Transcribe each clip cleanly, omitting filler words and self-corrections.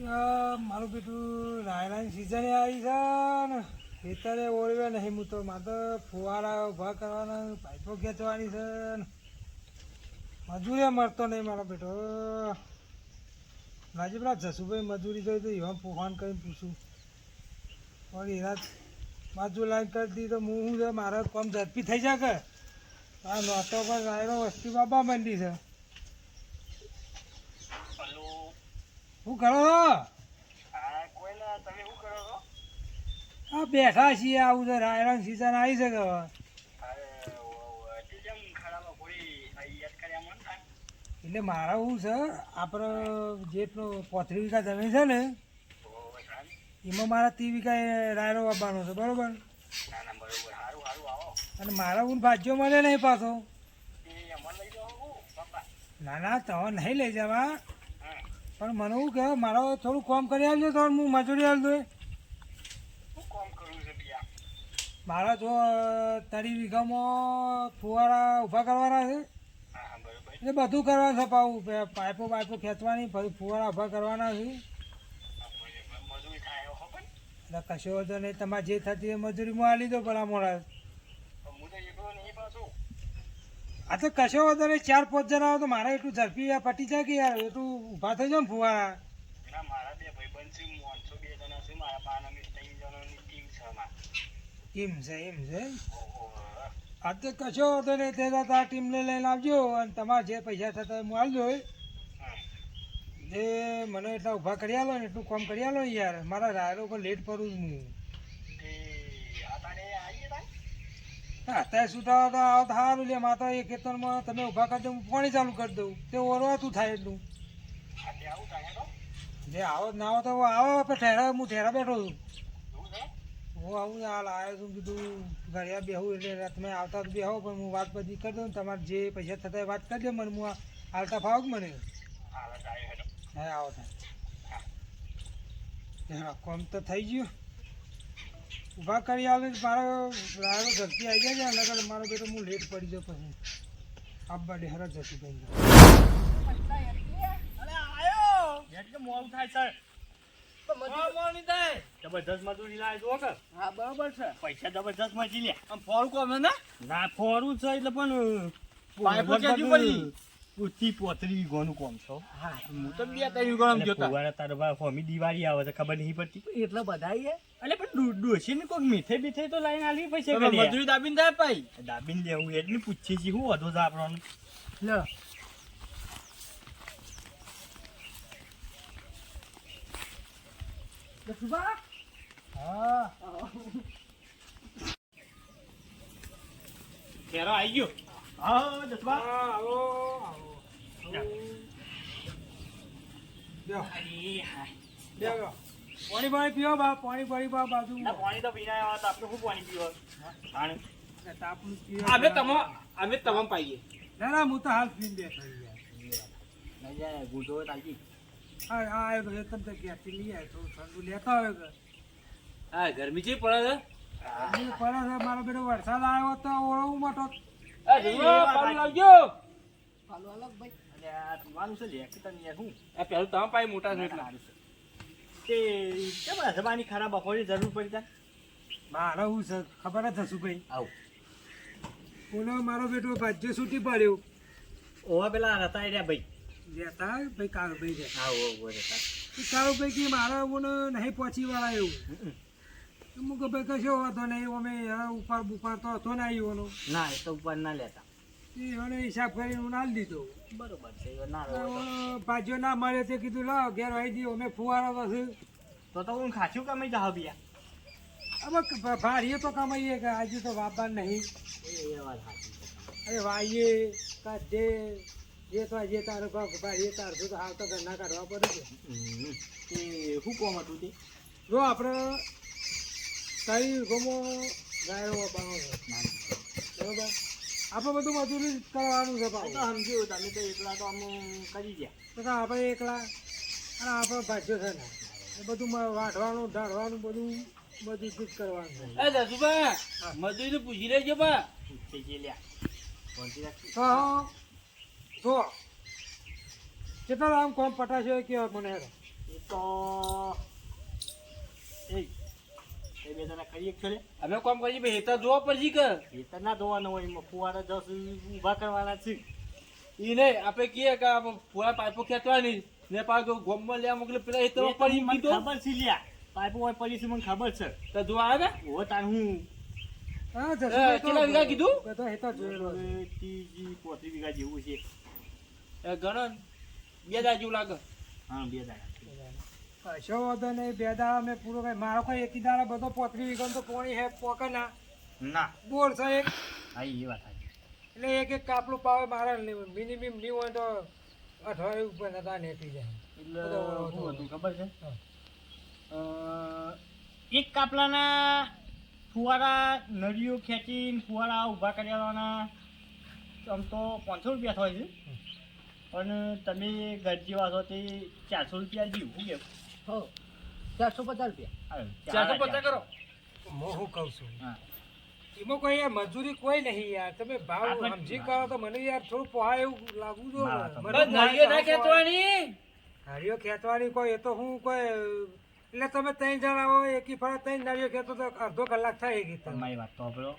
મારું બેટું રાયરાની સિઝને આવી છે ને ખેતરે ઓળવે નહીં હું તો મારે તો ફુવારા ઊભા કરવાના પાઇપો ખેંચવાની છે ને મજૂરી મળતો નહીં મારો બેટો. આજે પેલા જસુભાઈ મજૂરી જોઈ તો એવા ફોન કરીને પૂછું પણ એના બાજુ લાઈન કરી દીધી તો હું શું છે મારે કામ ઝડપી થઈ જાય કે આ નોટો પર રાયરો વસ્તી બાબા મંડી છે. શું કરો હા બેઠા છીએ આવું છે રાયરાની સિઝન આવી છે કે એટલે મારા શું છે આપણે જે પેલો 35 વીઘા જમીન છે ને એમાં મારા 30 વીઘા રાયરો વાવવાનો છે બરોબર. અને મારા હું ભાજ્યો મળે નહીં પાછો. ના ના તમે નહીં લઈ જવા પણ મને શું કહે મારો થોડું કામ કરી આવજો તો હું મજૂરી આલ દઉં. મારા જો 30 વીઘામાં ફુવારા ઊભા કરવાના છે એટલે બધું કરવાનું છે પાવું પાઇપો ખેંચવાની પછી ફુવારા ઊભા કરવાના છે. એટલે કશો વાંધો નહીં તમારે જે થતી એ મજૂરીમાં આ લીધો ભલા મોડા. આ તો કશો વાંધો નહીં 4-5 જણા આવે તો મારે એટલું ઝડપી પટી જાય કે યાર એટલું ઊભા થઈ જાય ને ફુવારા. એમ છે આ તો કશો વાંધો નહીં તે આ ટીમને લઈને આવજો અને તમારે જે પૈસા થતા હું આવજો જે મને એટલા ઊભા કરી આલો ને એટલું કામ કરી આલો યાર મારા રાયરો પર લેટ પડું હું. અત્યારે સુધારો તો આવો સારું લે માતા એ ખેતરમાં તમે ઊભા કરી દો હું પાણી ચાલુ કરી દઉં તે ઓરવાતું થાય એટલું. જે આવો ના આવો તો આવો આપણે ઠેરા હું ઠેરા બેઠો છું. હું આવું હાલ આવ્યો છું કીધું ઘરે બેહું એટલે તમે આવતા તો બેહો પણ હું વાત બધી કરી દઉં તમારે જે પૈસા થતા એ વાત કરી દે મને હું હાલતા ફાવ મને. હા આવો થાય કોમ તો થઈ ગયું ઊભા કરી આવે મારો રાયરો ઝડપી આવી જાય ને નકર મારો બેટો હું લેટ પડી જાઉં પછી આબા ડેહરા જશું ભાઈ. મોડું થાય સર જબરદસ્ત મજૂરી લાવે જો કે હા બરોબર છે પૈસા જબરદસ્ત મજી લે આમ ફોરું કોમ ને ના ફોરું છે એટલે પણ પાઇપો કેજી પડી 30-35 વીઘાનું કોમ છો. હા હું તો 2-3 વીઘાનું જોતા ફુવારા તારા ફોમી દિવાળી આવે છે ખબર નહીં પડતી એટલા બધા એટલે પણ ડોસી ને કોઈક મીઠે બીઠે તો લાઈન આલવી પૈસા મજૂરી દાબીને થાય પાઈ દાબીને લેવું એટલે પૂછીએ છીએ શું વધુ છે આપણને લે જસુભા હા ખેરો આવી ગયો. હા જસબા આવો આવો પાણી પાણી પીવો બા પાણી પાણી બા બાજુ પાણી તો પીને આવ્યા તો આપણે શું પાણી પીવા તાપનું પીવો અમે તમામ પાઈએ ના ના હું તો હાલ પીને બેઠો ગુડો તાજી હા હા એ તમને ક્યાંથી લઈ આવે થોડું ઠંડુ લેતા હોય કે હા ગરમી છે પડે છે મારો બેટો વરસાદ આવ્યો તો ઓળવું મોટો લાવજો પીવાનું છે લે કે તને શું આ પેલું તમામ પાઈ મોટા છે એટલે તે કેમ જવાની ખરાબ બપોરની જરૂર પડી જાય મારે હું છે ખબર જ હશું ભાઈ આવું ઓલો મારો બેટો ભાજ્ય છૂટી પડ્યો ઓવા પેલા હતા રહ્યા ભાઈ રહેતા ભાઈ કાળુભાઈ રહે આવો રહેતા કાળુભાઈ કે મારા ઓને નહીં પહોંચી વાળા એવું હું કે ભાઈ કશો વાંધો નહીં અમે ઉપર બુપાર તો હતો ને આવ્યો ના એ તો ઉપર ના લેતા એને હિસાબ કરીને હું નાલ દીધો બરોબર છે ના ભાજ્યો ના મળે તે કીધું લાવ ઘેર આવી દો અમે ફુવારા પછી તો હું ખાચું કમાઈ જાવ બિયા હવે ભાડીએ તો કમાઈએ કે આજે તો વાપર નહીં એ વાત સાચી અરે વાઈએ કાઢે જે તો જે તારો ભાઈ તારશું તો હાલ તો ઘરના કાઢવા પડે છે તે શું કોમ હતું તે જો આપણે કઈ ગમો ગાયો વાપરવાનો છે બરોબર આપણે બધું મજૂરી કરવાનું છે પાછું સમજ્યું તમે તો એકલા તો આમ કરી ગયા તો આપણે એકલા અને આપણે ભાજ્યો છે ને એ બધું વાઢવાનું ઢાળવાનું બધું જ કરવાનું એ જસુભા મજૂરી પૂછી લેજો બા પૂછી લ્યા હા જો કેટલા આમ કોમ પટાશે કે મને હેરો એ એ તો એ બે જણા કરીએ જ છો લે. અમે કોમ કરીએ ભાઈ હેતર જોવા પડશે કે ખેતર ના ધોવાનો હોય એમાં ફુવારા જસ ઊભા કરવાના છે. ઈ નહીં આપણે કહીએ કે આ પૂરા પાઇપો ખેંચવાની ને પાછો ગોમમાં લેવા મોકલે પેલા એ હેતર તો પડી મને કીધું ખબર છે લ્યા. પાઇપો હોય પડી છે મને ખબર છે. તો જોવા આવે ઓ તાર હું હા કેટલા વીઘા કીધું? બધો હેતો જોયેલો છે. 30-35 વીઘા જેવું છે. ગણો ને. બે દાડા જેવું લાગે હા 2 દાડા. કશો વાંધો નહીં, 2 દાડા મેં પૂરો કરી. મારો કોઈ એકી દાડા બધો 35 વીઘાનો તો પોણી હે પોકે ના ના બોર છે એક, હા એ વાત સાચી. એટલે એક એક કાપલું પાવે મારે મિનિમમ નહીં હોય તો અઠવાડિયું ઉપર નતા નેટી જાય. એટલે બધો શું હતું ખબર છે? હા. એક કાપલાના ફુવારા નળીઓ ખેંચીને ફુવારા ઊભા કર્યાના આમ તો 500 રૂપિયા થાય છે, પણ તમે ઘર જેવા છો તે 400 રૂપિયા જેવું શું કેવું? 450 રૂપિયા. 450 કરો. હું શું કહું છું, હા એમાં કોઈ યાર મજૂરી કોઈ નહીં યાર. તમે ભાવ આપણે- સમજી કરો તો મને યાર થોડું પોહાય એવું લાગવું જોઈએ. ના, તો મને બસ નળીઓ ના ખેંચવાની. નાળીઓ ખેંચવાની કોઈ એ તો હું કોઈ એટલે તમે 3 જણા હોય એકી ફરક 3 નાળીઓ ખેંચો તો અડધો કલાક થાય ગઈ તમે તમારી વાત તો આપણો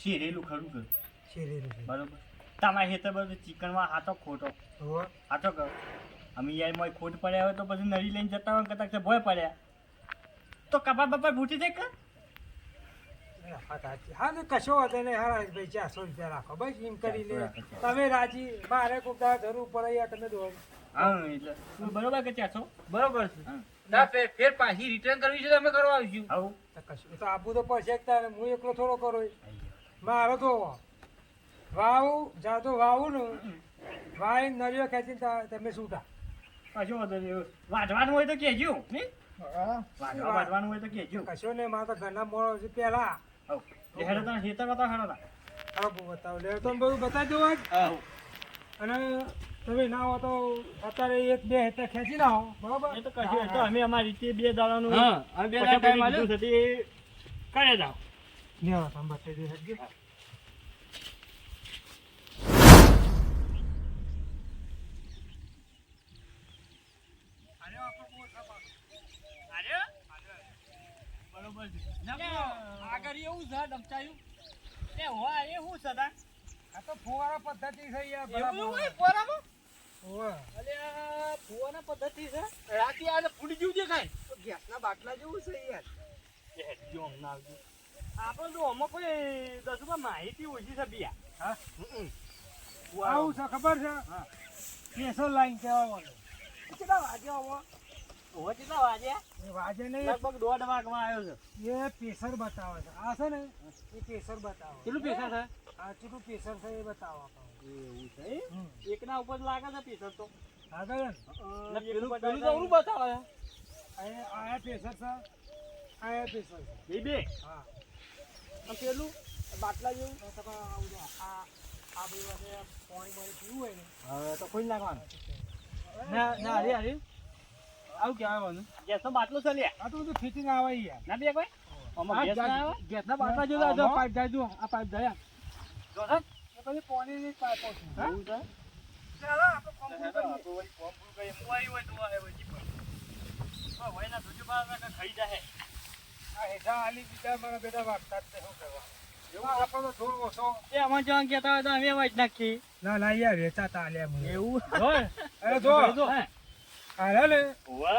શેરેલું ખરું કરું શેરીનું છે. બરોબર. તમારે હેતર બધું ચિકનમાં હાથો ખોટો હોવે. હાથો કરો. અમે યાર મોય ખોટ પડ્યા હોય તો પછી નળી લઈને જતા હોય કદાચ ભોય પડ્યા તો કપા બપા ભૂટી જાય કે હા સાચી. હા તો કશો વાંધો નહીં. હા ભાઈ 400 રૂપિયા રાખો બસ એમ કરીને તમે રાજી. મારે કોઈ દાડા જરૂર પડે યાર તમે દો. હા એટલે બરોબર કે 400 બરોબર છે. હા ના ફેર પાછી રિટર્ન કરવી છે તો અમે કરવા આવીશું. આવું તો કશું એ તો આપવું તો પડશે જ તારે. હું એકલો થોડો કરો મારો તો વાવું જાતો વાવું ને વાઈ નળીઓ ખેંચીને તમે છૂટા. કશો વાંધો નહીં. વાઢવાનું હોય તો કહેજો ને વાઢવાનું હોય તો કહેજો. કશો નહીં, મારે તો ઘરના મોડો છે પહેલા. આવું એ હેડો તને હેતર બતાવો હેડો તા. હા બતાવો લે તો બધું બતાવી દો જ. આવું અને તમે ના હો તો અત્યારે 1-2 હેક્ટર ખેંચી નાખો બરોબર. એ તો કશો એ તો અમે અમારી રીતે 2 દાડાનું હા અમે બે દાડા ટાઈમ આલ્યો. કીધું છે તે કરે જાઓ. લેવો તમે બતાવી દો હેડજો. બરોબર છે. આગળ એવું છે ડમચાયું. એ હોય એ શું છે તા? આ તો ફુવારા પદ્ધતિ છે યાર એવું બરાબર. હોય પોરામાં? હોવે. અલ્યા ફુવાના પદ્ધતિ છે. રાતે આને ફૂડી જેવું દેખાય. ગેસના બાટલા જેવું છે યાર. એ હેડજો અમને આવજો. આપણે તો આમાં કોઈ 10 રૂપિયા માહિતી ઓછી છે બિયા. હા હમ. આવું છે ખબર છે. હા. સ્પેશિયલ લાઈન કહેવાનું. કેટલા વાગે આવો? ઓહો, કેટલા વાગ્યા? એ વાગે નહીં, લગભગ 1:30 વાગવા આવ્યો છે. એ પ્રેશર બતાવે છે. આ છે ને એ પ્રેશર બતાવે. કેટલું પૈસા થાય? આ કેટલું પ્રેશર છે એ બતાવો આપણને. એવું છે એમ? હમ. એકના ઉપર લાગે છે પીસર તો. આગળ ને ને પેલું પેલું તો અવરું બતાવે. આયા પ્રેશર છે, આયા પ્રેશર છે. બે હા અને પેલું બાટલા જેવું તો તમે આવું જો. આ બધી વાગે પાણી પાણી પીવું હોય ને હવે તો કોઈ નાખવાનું ના ના અરે અરે આવું કહેવાનું. ગેસનો બાટલો છે લ્યા. આ તો બધું ફિટિંગ આવે યાર. ના બે કોઈ આમાં ગેસ ના આવે? ગેસના બાટલા જોતા જો પાઇપ જાય જો આ પાઇપ જાય. જો ને એ બધી પાણીની પાઇપો છે. એવું છે? ચાલો આપણે કોમ્પ્યુટર કરીએ. તો વળી ફોર્મ પૂરું કરીએ. હું આવી હોય તો આવે વળી પણ. હા, વળીના ધોજો બાર ખાઈ જાય. આ હેઠા આલી બીજા મારા બેટા વાગતા જ નહીં, શું કરવા. એવું આપણે તો થોડું ઓછો. એ અમારે જવાનું કહેતા હોય તો અમે વાંચ નાખીએ. ના ના યાર વેચાતા આલ્યા મને. એવું? અરે જો હે? આલે ને હોવે?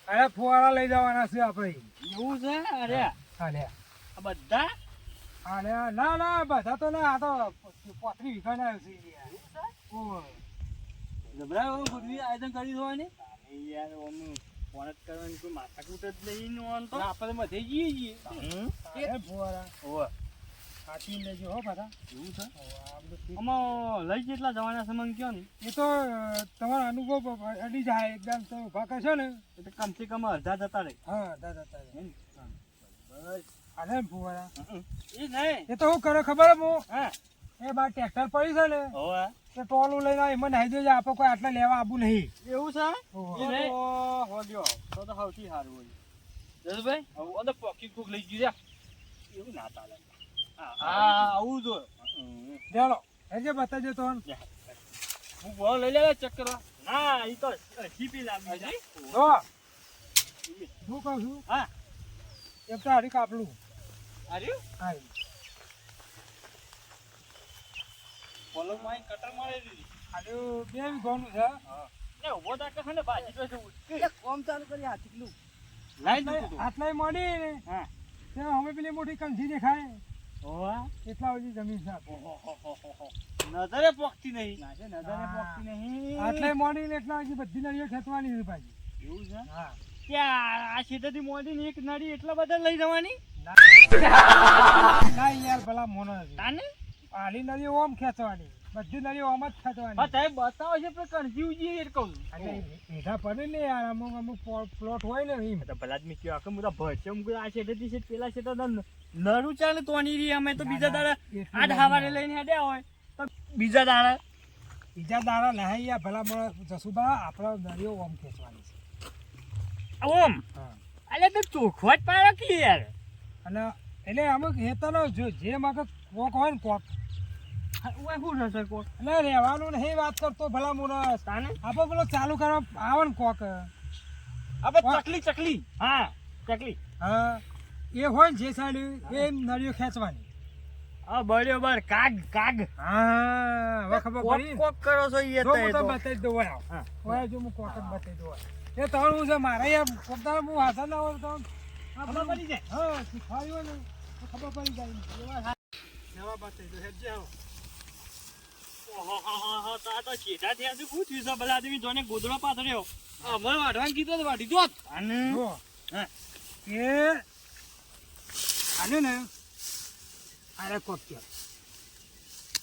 અરે ફુવારા લઈ જવાના છે આપણે. એવું છે? અરે આલ્યા આ બધા આલ્યા ના ના બધા તો ના, આ તો 35 વીઘાના છે યાર. ઓહ. ગભરાય ગુડવી આયોજન કરી દો ને. યાર ઓનું ફોન જ કરવાની કોઈ માથાકૂટ જ નહીં ઓન તો. આપણે મધે જઈએ છીએ. અરે ફુવારા હોવે. કાચી લેજો હો બધા. એવું છે? ઓહ, આ બધું ફિટ. આમાં લઈ જેટલા જવાના છે મને કયો ને એ તો તમારો અનુભવ અડી જાય એકદમ. તો ઊભા કરશો ને એ તો કમસે કમ અડધા જતા રહે. હા દાદા તારે હે ને? બસ. આલે ને ફુવારા. એ નહીં. એ તો શું કરે ખબર હે હું? હા. એ બાર ટ્રેક્ટર પડી છે ને હોવે. તે ટોલું લઈને એમાં નાહી દેજે. આપણે કોઈ આટલા લેવા આવું નહીં. એવું છે? ઓહો. એ નહીં. હોગ્યો. તો સૌથી સારું હોય. જસભાઈ હવે અંદર પોકેટ કોક લઈ ગયું એવું ના ચાલે. હા આવું જો. ચાલો હજે બતાવજો તો. હું બોલ લઈ લે ચેક કરવા. હા ઈ તો સીપી લાવી હજી? જો હું કહું છું હા એક તો હારી કાપલું અરે હા પલંગમાં આઈને કટર મારી દીધી. હારું 2 વીઘાનું છે ને ઉભો તાકે છે ને બાજી તો કોમ ચાલુ કરી આ ચીકલું લાઈ દીધું તું. આટલાય મોડી ને હા ત્યાં અમે પેલી મોટી કંઠી દેખાય ઓવા એટલા બધી જમીન છે નજરે પોકતી નહીં. ના છે નજરે પોકતી નહીં આટલાય મોડી ને એટલા હજી બધી નળીઓ ખેંચવાની છે પાછી એવું છે હા ત્યાં આ સીધેથી મોદીની એક નળી એટલા બધા લઈ જવાની ના યાર ભલા મોનો નથી તાને આલી નળીઓ ઓમ ખેંચવાની બધી નળીઓ ઓમ જ હા ખેંચવાની તમે બતાવો છે પણ કણજીવજી એ કહું એટલે હેઠા પડે ને યાર અમુક અમુક પ્લોટ હોય ને એમ તો ભલા જ મેં કયો આખું બધા ભરશે હું આ શેઠેથી શેઠ પેલા શેઠ નરું ચાલે તો રહી અમે તો બીજા દાડા આજ હવારે લઈને હેડ્યા હોય તો બીજા દાડા બીજા દાડા નહીં યાર ભલા મોણા જસુબા આપણે નળીઓ ઓમ ખેંચવાની છે ઓમ હા અલે તો ચોખવટ પાડો કે યાર અને એટલે અમુક હેતાનો જો જે મગજ કોક હોય ને કોક ઓય શું થશે કોક એટલે રહેવાનું નહીં વાત કરતો ભલા મોણા તાને આપણે પેલો ચાલુ કરવા આવે ને કોક આપણે ચકલી. હા ચકલી હા એ હોય ને જે સાઈડ એ નળીઓ ખેંચવાની હા બરોબર કાગ કાગ હા હવે ખબર પડી કોક કરો છો એ જો હું તો તો બતાવી દઉં હોય હા. હોય જો હું કોક જ બતાવી દઉં હોય એ ત્રણ હું છે મારે યાર પોતાને હું હાજર ના હોય તો ખબર પડી જાય હા શીખવાડ્યું હોય ને તો ખબર પડી જાય નવા બતાવી દઉં હેડજે આવો ઓહો તો આ તો ચેટા થયા છે શું થયું છે ભલા આદમી જોને ગોદડો પાથર્યો અમારે વાઢવાનું કીધું તો વાઢી દો. અને જો હા એ આને ને અરે કોક કે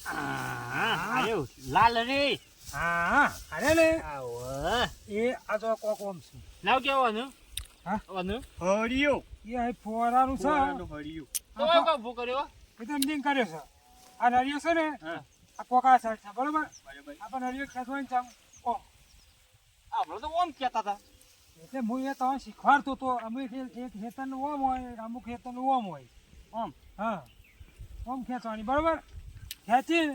આયો લાલ રે હા અરે ને આવો એ આ તો કોક ઓમ છે નાવ કેવાનું? હા? વાનું? હરિયો એ અહીં ફોરાનું છે હરિયો તો આ કાં ઊભો કર્યો? એ તો એમની કર્યો છે આ નળીઓ છે ને હા આ કોકા સાઈડ છે બરોબર બરાબર આપણે નળીઓ ખેંચવાની છે આમ. ઓમ આપણે તો ઓમ કહેતા હતા. એટલે હું એ તમને શીખવાડતો તો અમુક એક હેતરનું ઓમ હોય અમુક હેતરનું ઓમ હોય ઓમ હા ઓમ ખેંચવાની બરોબર ખેંચી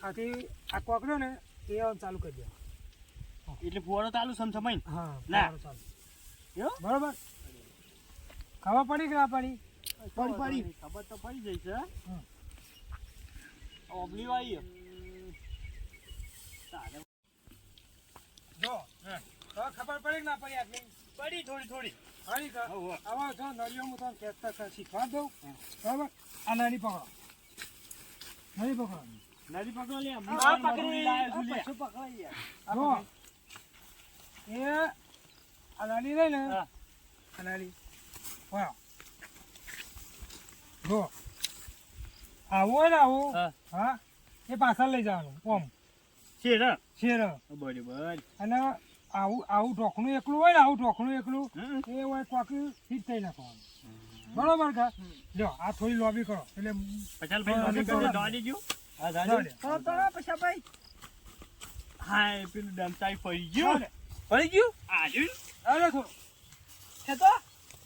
આથી આ કોકડ્યો ને એ ઓમ ચાલુ કરી દેવા એટલે ફુવારો ચાલુ સમસમાઈ હા ના. બરાબર ચાલુ યો બરોબર ખબર પડી કે ના પડી પડી ખબર તો પડી જઈ છે હમ. ઓબલી વાઈ તારે જો તો ખબર પડી કે ના પડી આટલી પડી થોડી થોડી પડી કે હોવ. હવે જો નળીઓ હું તમને ખેંચતા શીખવાડ દઉં બરોબર આ નળી પકડો નળી પકડો નદી પકડો લે આ પકડી. શું પકડાઈ યાર જો એ આ નળી રહી ને હા. આ નળી વાહ જો આવું હોય ને આવું હા. હા એ પાછળ લઈ જવાનું ઓમ છે ને શેર બરોબર અને આવું આવું ઢોકણું એકલું હોય ને આવું ઢોકણું એકલું હમ. એ હોય કોકી ફીટ થઈ નાખવાનું બરોબર કે જો આ થોડી લોબી કરો એટલે પચાલ ભાઈ હા, લોબી તો કરી તો દોડી ગયું હા દોડી. પછા ભાઈ હા એ પેલું ડમચાઈ ફરી ગયું ચાલે. પડી ગયું? આજુ અરે થોડું છે તો?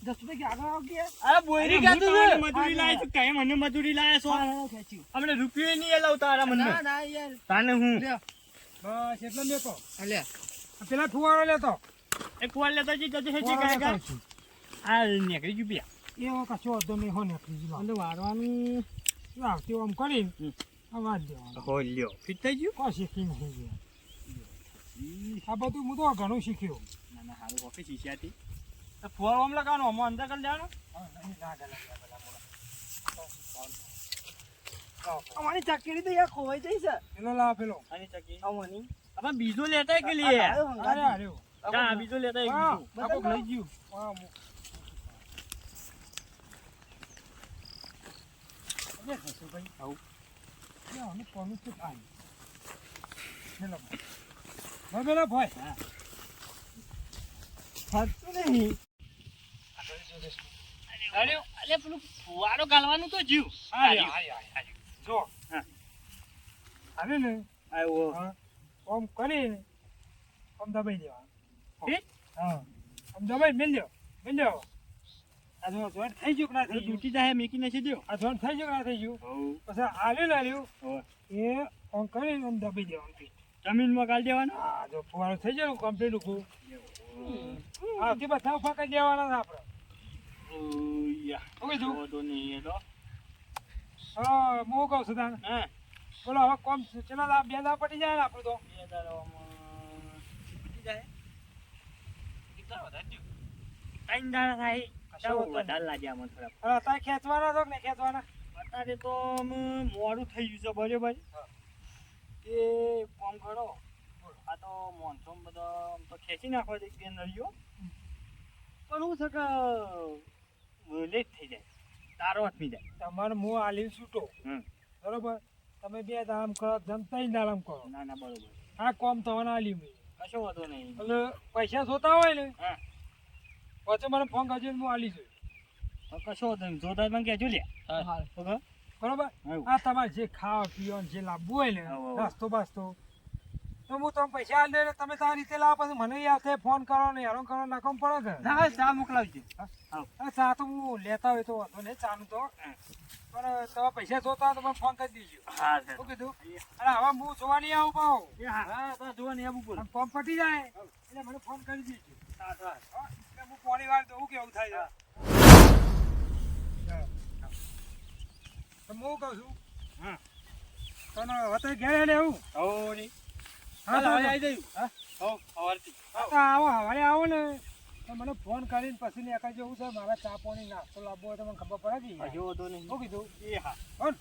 જસુભાઈ કે આગળ આવ કે આ બોયરી હું કહેતું તમને હતું. મજૂરી લાય છું કઈ મને મજૂરી લાય છો અમને રૂપિયો નહીં અલાવ તારા મને યાર તાને હું બસ એટલે લેતો અલ્યા. પેલા ફુવારો લેતો એક વાર લેતા જી જજે હેજી ફુવારો કાકા લેતો છું. આ નીકળી ગયું પિયા એવો કશો હતો નહીં હો ને ફ્રીજમાં એટલે વારવાનું આવતી આમ કરીને હમ. આ વાત દેવાનું હો લ્યો ફિટ થઈ ગયું કોઈ શીખી નહીં ગયા આ બધું હું તો ઘણું શીખ્યું ના ના હારું ઓફિસ ઈચ્છાથી તો ફુવારો આમ લગાવવાનો, આમાં અંદર કરી દેવાનો. અમારી ચકરી તો યાર ખોવાઈ જઈ છે પેલો લાવ પેલો આની ચકી આવવાની આપણે બીજો લેતા કે લે અરે અરે હા બીજો લેતા એક હા. બીજો આ કોક લઈ ગયું વાહ, અરે જસુભાઈ આવું. લે, આનું કોનું છે ભાઈ પેલો ભાઈ પેલો ભાઈ હા ફરતું નહીં અરે અરે પેલું ફુવારો ગાલવાનું તો જીવ જો હા. આવે ને આવ્યો હા ઓમ કરીને ઓમ દબાઈ દેવા ઠીક હા ઓમ દબાઈ મેલ્યો આ જો જોઈન્ટ થઈ ગયું કે ના થઈ ગયું તૂટી જાય મેકી નાખી દો આ જોઈન્ટ થઈ ગયું કે ના થઈ ગયું હો પછી આલ્યું હો એ ઓમ કરીને ઓમ દબાઈ દેવાનું પીઠ જમીનમાં ગાળ દેવાનો હા જો ફુવારો થઈ જાય કમ્પ્લીટ ઉભું હા તે બધા ઉભા કરી દેવાના છે આપણે શું કીધું વાંધો નહીં એ તો હા હું કહું છું તાને હા બોલો હવે કોમ ચેલા દાવ બે દાવ પટી જાય ને આપણું તો બે દાડામાં પતી જાય કેટલા વધારે થયું? ત્રણ દાડા થાય કશો વાંધો નહીં. વધારે લાગ્યા મને થોડા હવે તારે ખેંચવાના તો કે નહીં ખેંચવાના અત્યારે તો મોડું થઈ ગયું છે બરોબર એ કામ કરો આ તો મોનસૂન બધો આમ તો ખેંચી નાખવા દે બે નળીઓ પણ હું છે કે લેટ થઈ જાય તારો હાથમી જાય તમારે હું આલી છૂટો હમ બરોબર તમે બે દામ કરો જમ ત્રણ દામ કરો ના ના બરોબર આ કોમ થવાના આલી મેં કશો વાંધો નહીં એટલે પૈસા જોતા હોય ને હા પછી મને ફોન કરજો ને હું આલી છું તો કશો વાંધો નહીં જોતા મને કહેજો લે હા. ઓકે બરોબર હા. આ તમારે જે ખાવા પીવાનું જે લાવવું હોય ને હા. નાસ્તો બાસ્તો તો હું તમે પૈસા આલી દે તમે તારી રીતે લાવો પછી મને યાદ ફોન કરો ને હેરાન કરો નાખો પડે કે ના ચા મોકલાવજો આ ચા તો હું લેતા હોય તો વાંધો નહીં ચાનું તો પણ તમે પૈસા જોતા હોય તો મને ફોન કરી દીજો હા શું કીધું અરે હવે હું જોવા નહીં આવું પાઉં હા તો જોવાની આવું બોલો આમ કોમ પટી જાય એટલે મને ફોન કરી દીજો હા, એટલે હું પોણી વાર તો કેવું થાય છે તો હું કહું છું હા તને હવે ઘેર લેવું હો રે હા હાલ, તો હવે આવી જયું. હા? હો, સવારથી. હા, તો આવો હવારે આવો ને તો મને ફોન કરીને પછી ને જવું છે મારા ચા પાણી નાસ્તો લાવવો હોય તો મને ખબર પડે કે કશો વાંધો નહીં શું કીધું એ હા હો ને?